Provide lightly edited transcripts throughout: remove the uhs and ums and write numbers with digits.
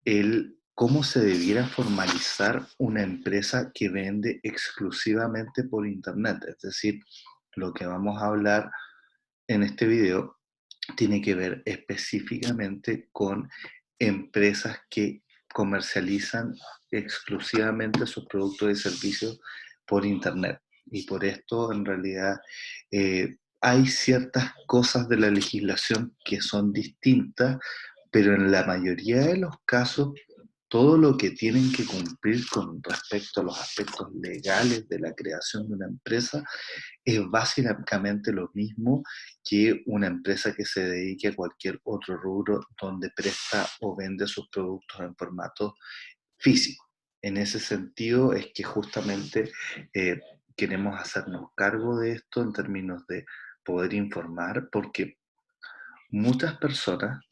el cómo se debiera formalizar una empresa que vende exclusivamente por Internet. Es decir, lo que vamos a hablar en este video tiene que ver específicamente con empresas que comercializan exclusivamente sus productos y servicios por Internet. Y por esto, en realidad, hay ciertas cosas de la legislación que son distintas, pero en la mayoría de los casos, todo lo que tienen que cumplir con respecto a los aspectos legales de la creación de una empresa es básicamente lo mismo que una empresa que se dedique a cualquier otro rubro donde presta o vende sus productos en formato físico. En ese sentido es que justamente eh, queremos hacernos cargo de esto en términos de poder informar, porque muchas personas,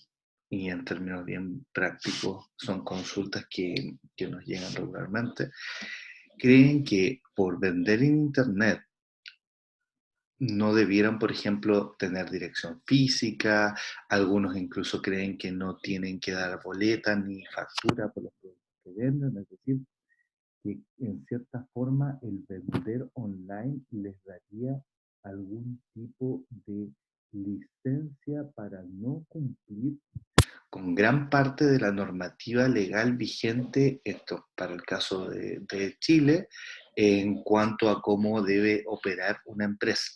y en términos bien prácticos son consultas que nos llegan regularmente, creen que por vender en Internet no debieran, por ejemplo, tener dirección física. Algunos incluso creen que no tienen que dar boleta ni factura por los productos que venden, es decir, que en cierta forma el vender online les daría algún tipo de licencia para no cumplir con gran parte de la normativa legal vigente, esto para el caso de Chile, en cuanto a cómo debe operar una empresa.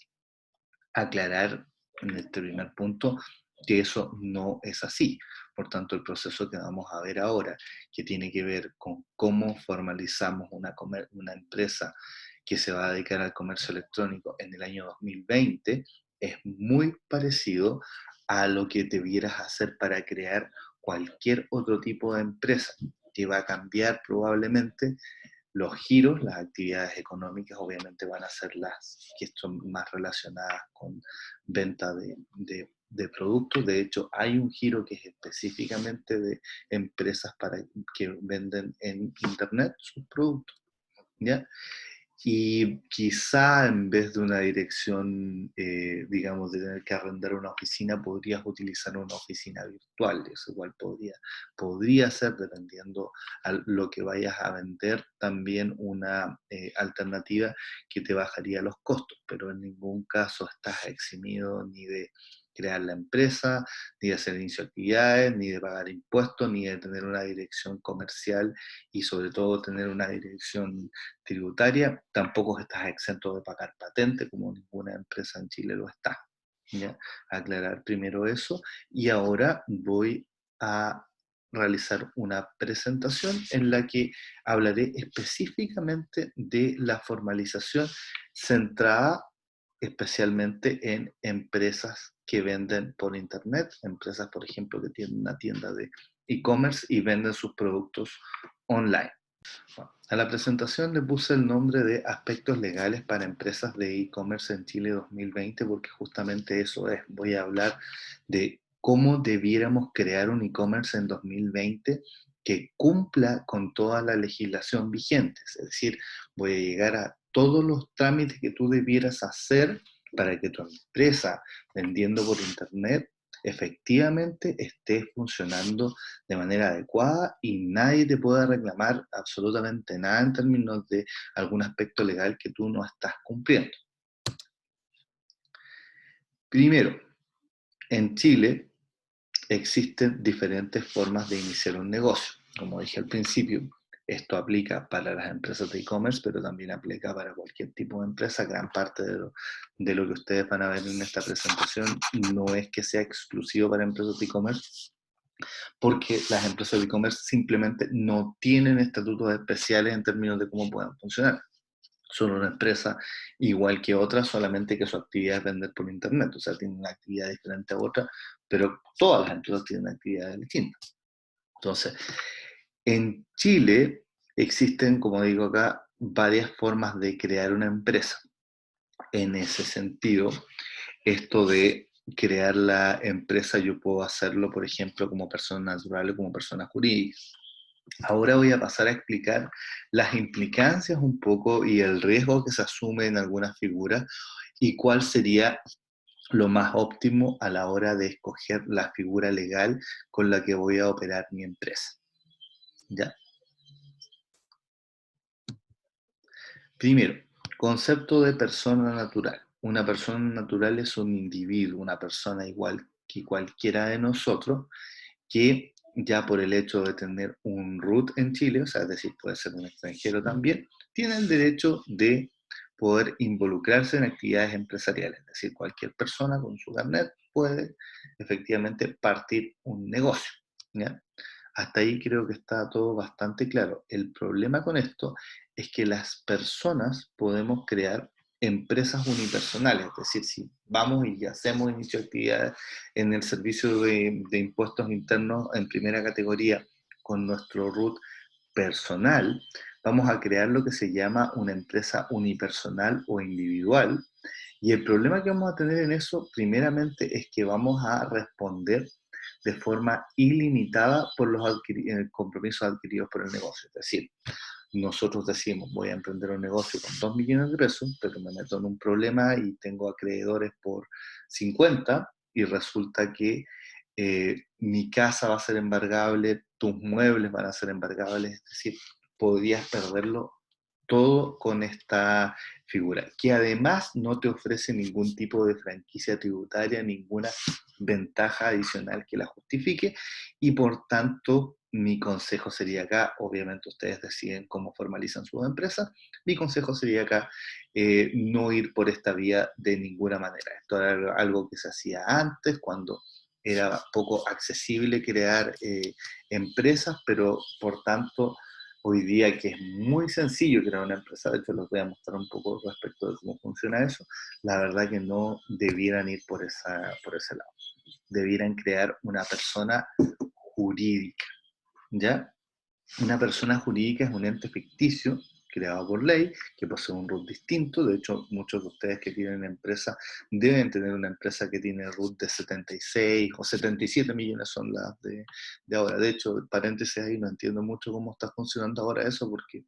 Aclarar en este primer punto que eso no es así. Por tanto, el proceso que vamos a ver ahora, que tiene que ver con cómo formalizamos una empresa que se va a dedicar al comercio electrónico en el año 2020, es muy parecido a lo que debieras hacer para crear cualquier otro tipo de empresa, que va a cambiar probablemente los giros, las actividades económicas obviamente van a ser las que son más relacionadas con venta de productos. De hecho, hay un giro que es específicamente de empresas que venden en Internet sus productos, ¿ya? Y quizá en vez de una dirección, digamos, de tener que arrendar una oficina, podrías utilizar una oficina virtual. Eso igual podría ser, dependiendo a lo que vayas a vender, también una alternativa que te bajaría los costos, pero en ningún caso estás eximido ni de crear la empresa, ni de hacer inicio de actividades, ni de pagar impuestos, ni de tener una dirección comercial y sobre todo tener una dirección tributaria. Tampoco estás exento de pagar patente, como ninguna empresa en Chile lo está. ¿Ya? Aclarar primero eso. Y ahora voy a realizar una presentación en la que hablaré específicamente de la formalización centrada especialmente en empresas que venden por internet, empresas, por ejemplo, que tienen una tienda de e-commerce y venden sus productos online. Bueno, a la presentación le puse el nombre de Aspectos legales para empresas de e-commerce en Chile 2020 porque justamente eso es. Voy a hablar de cómo debiéramos crear un e-commerce en 2020 que cumpla con toda la legislación vigente. Es decir, voy a llegar a todos los trámites que tú debieras hacer para que tu empresa, vendiendo por internet, efectivamente esté funcionando de manera adecuada y nadie te pueda reclamar absolutamente nada en términos de algún aspecto legal que tú no estás cumpliendo. Primero, en Chile existen diferentes formas de iniciar un negocio. Como dije al principio, esto aplica para las empresas de e-commerce, pero también aplica para cualquier tipo de empresa. Gran parte de lo que ustedes van a ver en esta presentación no es que sea exclusivo para empresas de e-commerce, porque las empresas de e-commerce simplemente no tienen estatutos especiales en términos de cómo puedan funcionar. Son una empresa igual que otras, solamente que su actividad es vender por internet, o sea, tienen una actividad diferente a otra, pero todas las empresas tienen actividades distintas. Entonces, en Chile existen, como digo acá, varias formas de crear una empresa. En ese sentido, esto de crear la empresa, yo puedo hacerlo, por ejemplo, como persona natural o como persona jurídica. Ahora voy a pasar a explicar las implicancias un poco y el riesgo que se asume en algunas figuras y cuál sería lo más óptimo a la hora de escoger la figura legal con la que voy a operar mi empresa. ¿Ya? Primero, concepto de persona natural. Una persona natural es un individuo, una persona igual que cualquiera de nosotros, que ya por el hecho de tener un root en Chile, o sea, es decir, puede ser un extranjero también, tiene el derecho de poder involucrarse en actividades empresariales. Es decir, cualquier persona con su carnet puede efectivamente partir un negocio. ¿Ya? Hasta ahí creo que está todo bastante claro. El problema con esto es que las personas podemos crear empresas unipersonales, es decir, si vamos y hacemos inicio de actividades en el servicio de impuestos internos en primera categoría con nuestro root personal, vamos a crear lo que se llama una empresa unipersonal o individual. Y el problema que vamos a tener en eso, primeramente, es que vamos a responder de forma ilimitada por los compromisos adquiridos por el negocio. Es decir, nosotros decimos, voy a emprender un negocio con 2 millones de pesos, pero me meto en un problema y tengo acreedores por 50 y resulta que mi casa va a ser embargable, tus muebles van a ser embargables, es decir, podrías perderlo todo con esta figura, que además no te ofrece ningún tipo de franquicia tributaria, ninguna ventaja adicional que la justifique, y por tanto mi consejo sería acá, obviamente ustedes deciden cómo formalizan sus empresas, mi consejo sería acá no ir por esta vía de ninguna manera. Esto era algo que se hacía antes, cuando era poco accesible crear empresas, pero por tanto hoy día que es muy sencillo crear una empresa, de hecho les voy a mostrar un poco respecto de cómo funciona eso, la verdad que no debieran ir por ese lado. Debieran crear una persona jurídica, ¿ya? Una persona jurídica es un ente ficticio creado por ley, que posee un RUT distinto. De hecho, muchos de ustedes que tienen empresa deben tener una empresa que tiene RUT de 76 o 77 millones son las de ahora. De hecho, paréntesis ahí, no entiendo mucho cómo está funcionando ahora eso, porque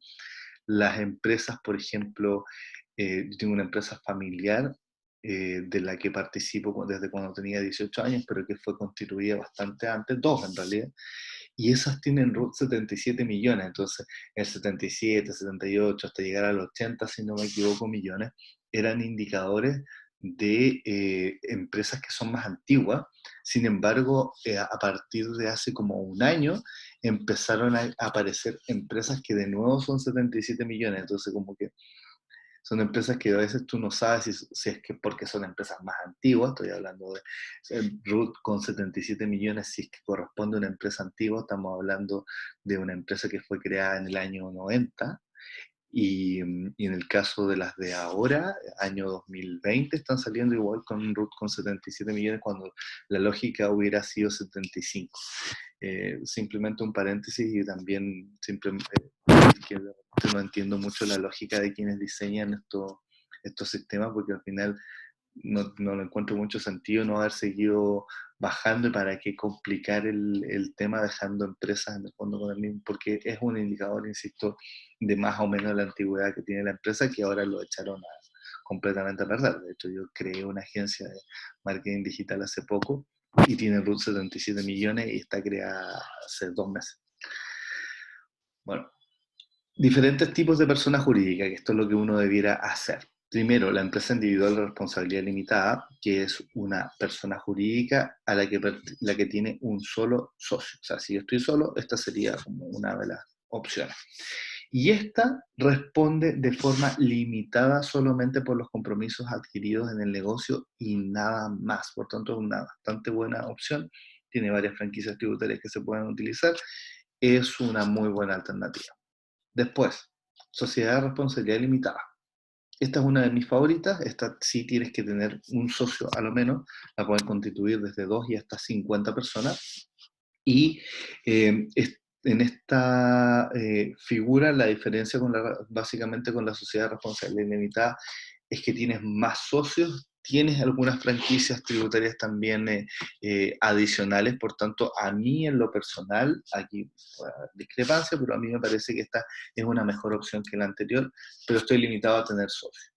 las empresas, por ejemplo, yo tengo una empresa familiar de la que participo desde cuando tenía 18 años, pero que fue constituida bastante antes, dos en realidad, y esas tienen RUT 77 millones, entonces el 77, 78, hasta llegar al 80, si no me equivoco, millones, eran indicadores de empresas que son más antiguas. Sin embargo, a partir de hace como un año, empezaron a aparecer empresas que de nuevo son 77 millones, entonces como que son empresas que a veces tú no sabes si es que porque son empresas más antiguas, estoy hablando de Root con 77 millones, si es que corresponde a una empresa antigua, estamos hablando de una empresa que fue creada en el año 90, y en el caso de las de ahora, año 2020, están saliendo igual con un root con 77 millones cuando la lógica hubiera sido 75. Simplemente un paréntesis y también simplemente que no entiendo mucho la lógica de quienes diseñan estos sistemas porque al final no le encuentro mucho sentido no haber seguido bajando y para qué complicar el tema dejando empresas en el fondo con el mismo, porque es un indicador, insisto, de más o menos la antigüedad que tiene la empresa que ahora lo echaron completamente a perder. De hecho, yo creé una agencia de marketing digital hace poco y tiene RUT 77 millones y está creada hace 2 meses. Bueno, diferentes tipos de persona jurídica, que esto es lo que uno debiera hacer. Primero, la empresa individual de responsabilidad limitada, que es una persona jurídica a la que tiene un solo socio. O sea, si yo estoy solo, esta sería como una de las opciones. Y esta responde de forma limitada solamente por los compromisos adquiridos en el negocio y nada más. Por tanto, es una bastante buena opción. Tiene varias franquicias tributarias que se pueden utilizar. Es una muy buena alternativa. Después, sociedad de responsabilidad limitada. Esta es una de mis favoritas. Esta sí tienes que tener un socio a lo menos. La pueden constituir desde 2 y hasta 50 personas. Y en esta figura la diferencia básicamente con la sociedad de responsabilidad limitada es que tienes más socios, tienes algunas franquicias tributarias también adicionales, por tanto, a mí en lo personal, aquí discrepancia, pero a mí me parece que esta es una mejor opción que la anterior, pero estoy limitado a tener socios.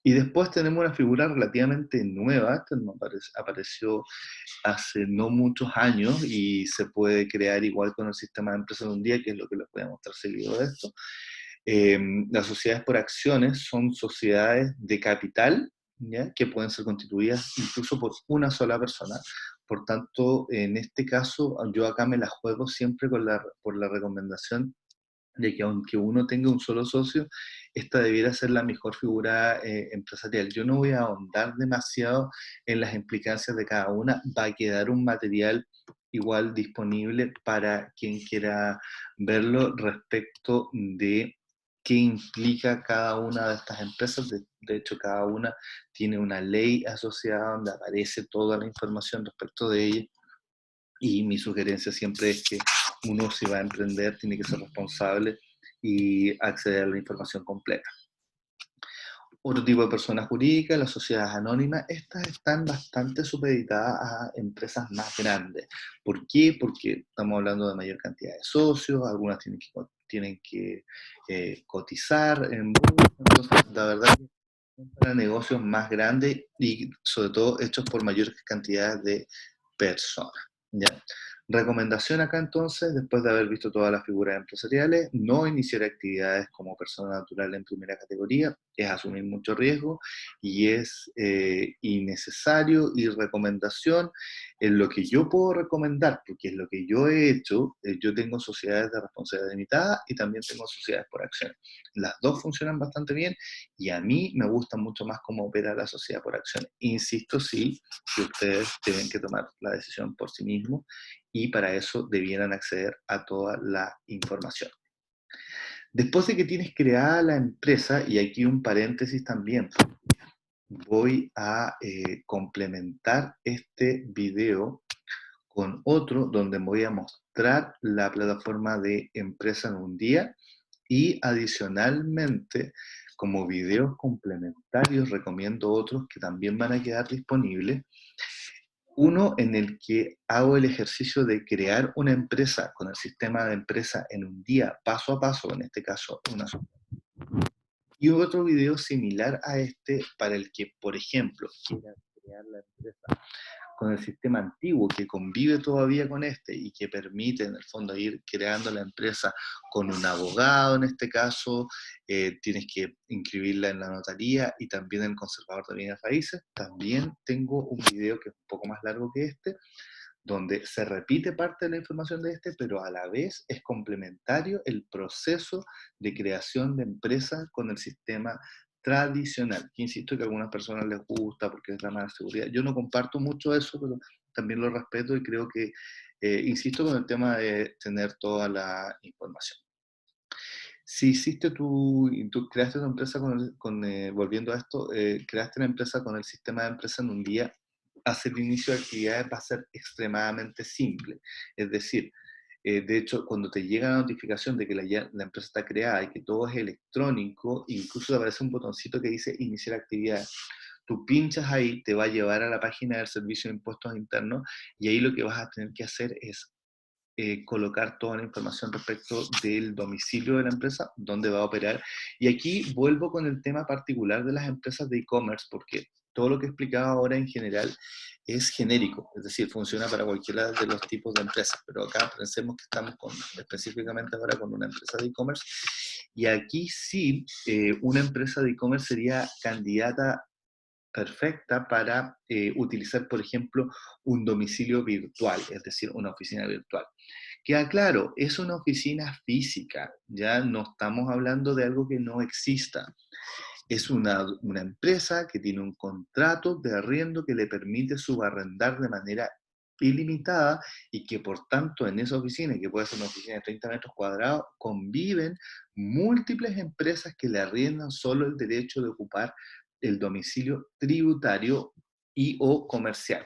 Y después tenemos una figura relativamente nueva, que apareció hace no muchos años y se puede crear igual con el sistema de empresa de un día, que es lo que les voy a mostrar seguido de esto. Las sociedades por acciones son sociedades de capital, ¿ya? Que pueden ser constituidas incluso por una sola persona. Por tanto, en este caso, yo acá me la juego siempre por la recomendación de que aunque uno tenga un solo socio, esta debiera ser la mejor figura empresarial. Yo no voy a ahondar demasiado en las implicancias de cada una, va a quedar un material igual disponible para quien quiera verlo respecto de qué implica cada una de estas empresas. De hecho, cada una tiene una ley asociada donde aparece toda la información respecto de ella. Y mi sugerencia siempre es que uno, si va a emprender, tiene que ser responsable y acceder a la información completa. Otro tipo de personas jurídicas, las sociedades anónimas, estas están bastante supeditadas a empresas más grandes. ¿Por qué? Porque estamos hablando de mayor cantidad de socios, algunas tienen que cotizar en bolsa, entonces la verdad que son para negocios más grandes y sobre todo hechos por mayores cantidades de personas. ¿Ya? Recomendación acá entonces, después de haber visto todas las figuras empresariales, no iniciar actividades como persona natural en primera categoría, es asumir mucho riesgo y es innecesario, y recomendación en lo que yo puedo recomendar, porque es lo que yo he hecho. Yo tengo sociedades de responsabilidad limitada y también tengo sociedades por acciones. Las dos funcionan bastante bien y a mí me gusta mucho más cómo opera la sociedad por acciones. Insisto, sí, que ustedes tienen que tomar la decisión por sí mismos y para eso debieran acceder a toda la información. Después de que tienes creada la empresa, y aquí un paréntesis también, voy a complementar este video con otro donde voy a mostrar la plataforma de empresa en un día y adicionalmente como videos complementarios recomiendo otros que también van a quedar disponibles. Uno en el que hago el ejercicio de crear una empresa con el sistema de empresa en un día, paso a paso, en este caso una sola. Y otro video similar a este para el que, por ejemplo, quiera crear la empresa con el sistema antiguo que convive todavía con este y que permite en el fondo ir creando la empresa con un abogado en este caso, tienes que inscribirla en la notaría y también en el conservador de bienes raíces. También tengo un video que es un poco más largo que este, donde se repite parte de la información de este, pero a la vez es complementario el proceso de creación de empresas con el sistema tradicional, que insisto que a algunas personas les gusta porque es la más seguridad. Yo no comparto mucho eso, pero también lo respeto y creo que, insisto con el tema de tener toda la información. Si hiciste tú creaste tu empresa volviendo a esto, creaste la empresa con el sistema de empresa en un día, hacer el inicio de actividades va a ser extremadamente simple. Es decir, de hecho, cuando te llega la notificación de que la empresa está creada y que todo es electrónico, incluso te aparece un botoncito que dice iniciar actividades. Tú pinchas ahí, te va a llevar a la página del Servicio de Impuestos Internos y ahí lo que vas a tener que hacer es colocar toda la información respecto del domicilio de la empresa, dónde va a operar. Y aquí vuelvo con el tema particular de las empresas de e-commerce, porque todo lo que he explicado ahora en general es genérico, es decir, funciona para cualquiera de los tipos de empresas, pero acá pensemos que estamos específicamente ahora con una empresa de e-commerce, y aquí sí, una empresa de e-commerce sería candidata perfecta para utilizar, por ejemplo, un domicilio virtual, es decir, una oficina virtual. Queda claro, es una oficina física, ya no estamos hablando de algo que no exista. Es una empresa que tiene un contrato de arriendo que le permite subarrendar de manera ilimitada y que por tanto en esa oficina, que puede ser una oficina de 30 metros cuadrados, conviven múltiples empresas que le arriendan solo el derecho de ocupar el domicilio tributario y o comercial.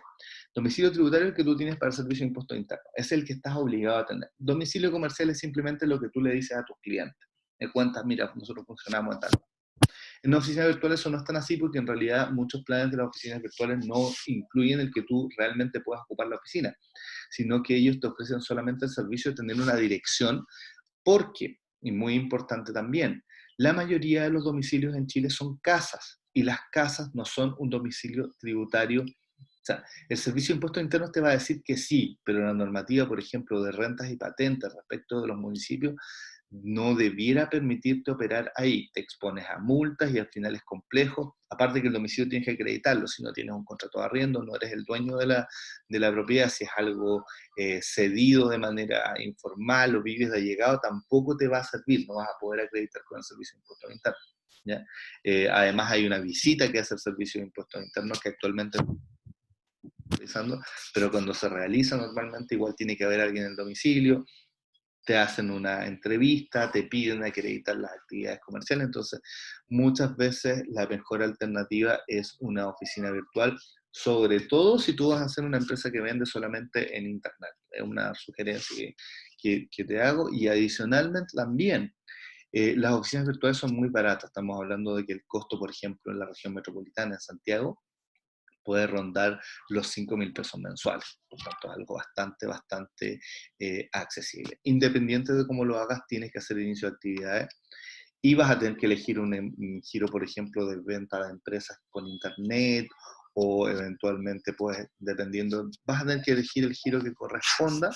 Domicilio tributario es el que tú tienes para el servicio de impuestos internos, es el que estás obligado a tener. Domicilio comercial es simplemente lo que tú le dices a tus clientes. Me cuentas, mira, nosotros funcionamos en tal. En las oficinas virtuales eso no es tan así porque en realidad muchos planes de las oficinas virtuales no incluyen el que tú realmente puedas ocupar la oficina, sino que ellos te ofrecen solamente el servicio de tener una dirección porque, y muy importante también, la mayoría de los domicilios en Chile son casas y las casas no son un domicilio tributario. O sea, el Servicio de Impuestos Internos te va a decir que sí, pero la normativa, por ejemplo, de rentas y patentes respecto de los municipios, no debiera permitirte operar ahí. Te expones a multas y al final es complejo. Aparte que el domicilio tienes que acreditarlo. Si no tienes un contrato de arriendo, no eres el dueño de la propiedad. Si es algo cedido de manera informal o vives de allegado, tampoco te va a servir. No vas a poder acreditar con el Servicio de Impuestos Internos. ¿Ya? Además hay una visita que hace el Servicio de Impuestos Internos que actualmente realizando, pero cuando se realiza normalmente igual tiene que haber alguien en el domicilio, te hacen una entrevista, te piden acreditar las actividades comerciales, entonces muchas veces la mejor alternativa es una oficina virtual, sobre todo si tú vas a hacer una empresa que vende solamente en internet. Es una sugerencia que te hago y adicionalmente también las oficinas virtuales son muy baratas, estamos hablando de que el costo, por ejemplo, en la región metropolitana, en Santiago, puede rondar los 5.000 pesos mensuales. Por tanto, es algo bastante accesible. Independiente de cómo lo hagas, tienes que hacer inicio de actividades y vas a tener que elegir un giro, por ejemplo, de venta de empresas con internet o eventualmente, pues, dependiendo, vas a tener que elegir el giro que corresponda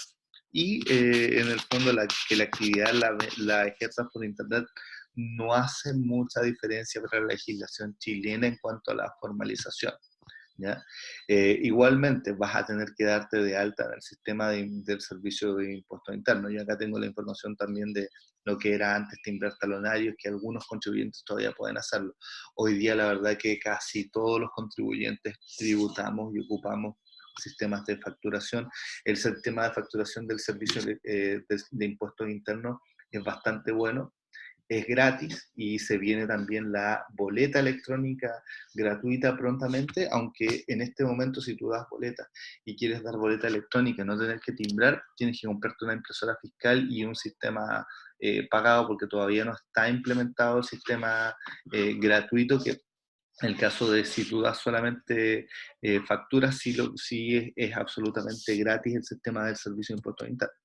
y en el fondo que la actividad la ejerzas por internet no hace mucha diferencia para la legislación chilena en cuanto a la formalización. ¿Ya? Igualmente vas a tener que darte de alta en el sistema del servicio de impuestos internos. Yo acá tengo la información también de lo que era antes timbrar talonarios, que algunos contribuyentes todavía pueden hacerlo. Hoy día la verdad que casi todos los contribuyentes tributamos y ocupamos sistemas de facturación. El sistema de facturación del servicio de impuestos internos es bastante bueno, es gratis y se viene también la boleta electrónica gratuita prontamente, aunque en este momento si tú das boleta y quieres dar boleta electrónica y no tener que timbrar, tienes que comprarte una impresora fiscal y un sistema pagado porque todavía no está implementado el sistema gratuito que en el caso de si tú das solamente facturas, sí es absolutamente gratis el sistema del servicio de impuestos internos.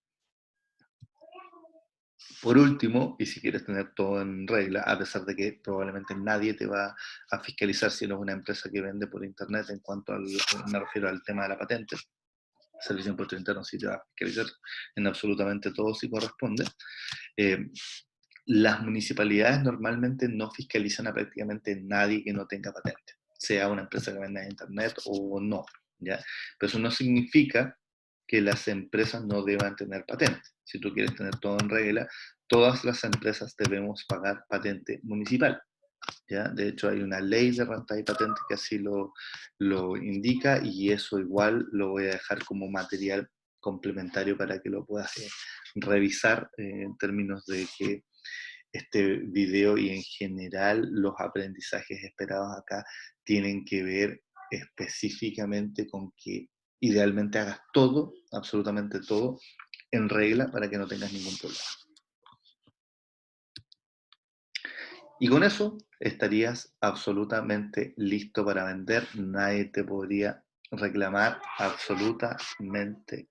Por último, y si quieres tener todo en regla, a pesar de que probablemente nadie te va a fiscalizar si no es una empresa que vende por internet en cuanto me refiero al tema de la patente, el Servicio de Impuestos Internos sí te va a fiscalizar en absolutamente todo si corresponde. Eh, las municipalidades normalmente no fiscalizan a prácticamente nadie que no tenga patente, sea una empresa que venda en internet o no, ¿ya? Pero eso no significa que las empresas no deban tener patente. Si tú quieres tener todo en regla, todas las empresas debemos pagar patente municipal, ¿ya? De hecho, hay una ley de renta y patente que así lo indica y eso igual lo voy a dejar como material complementario para que lo puedas revisar en términos de que este video y en general los aprendizajes esperados acá tienen que ver específicamente con que idealmente hagas todo, absolutamente todo, en regla para que no tengas ningún problema. Y con eso estarías absolutamente listo para vender. Nadie te podría reclamar absolutamente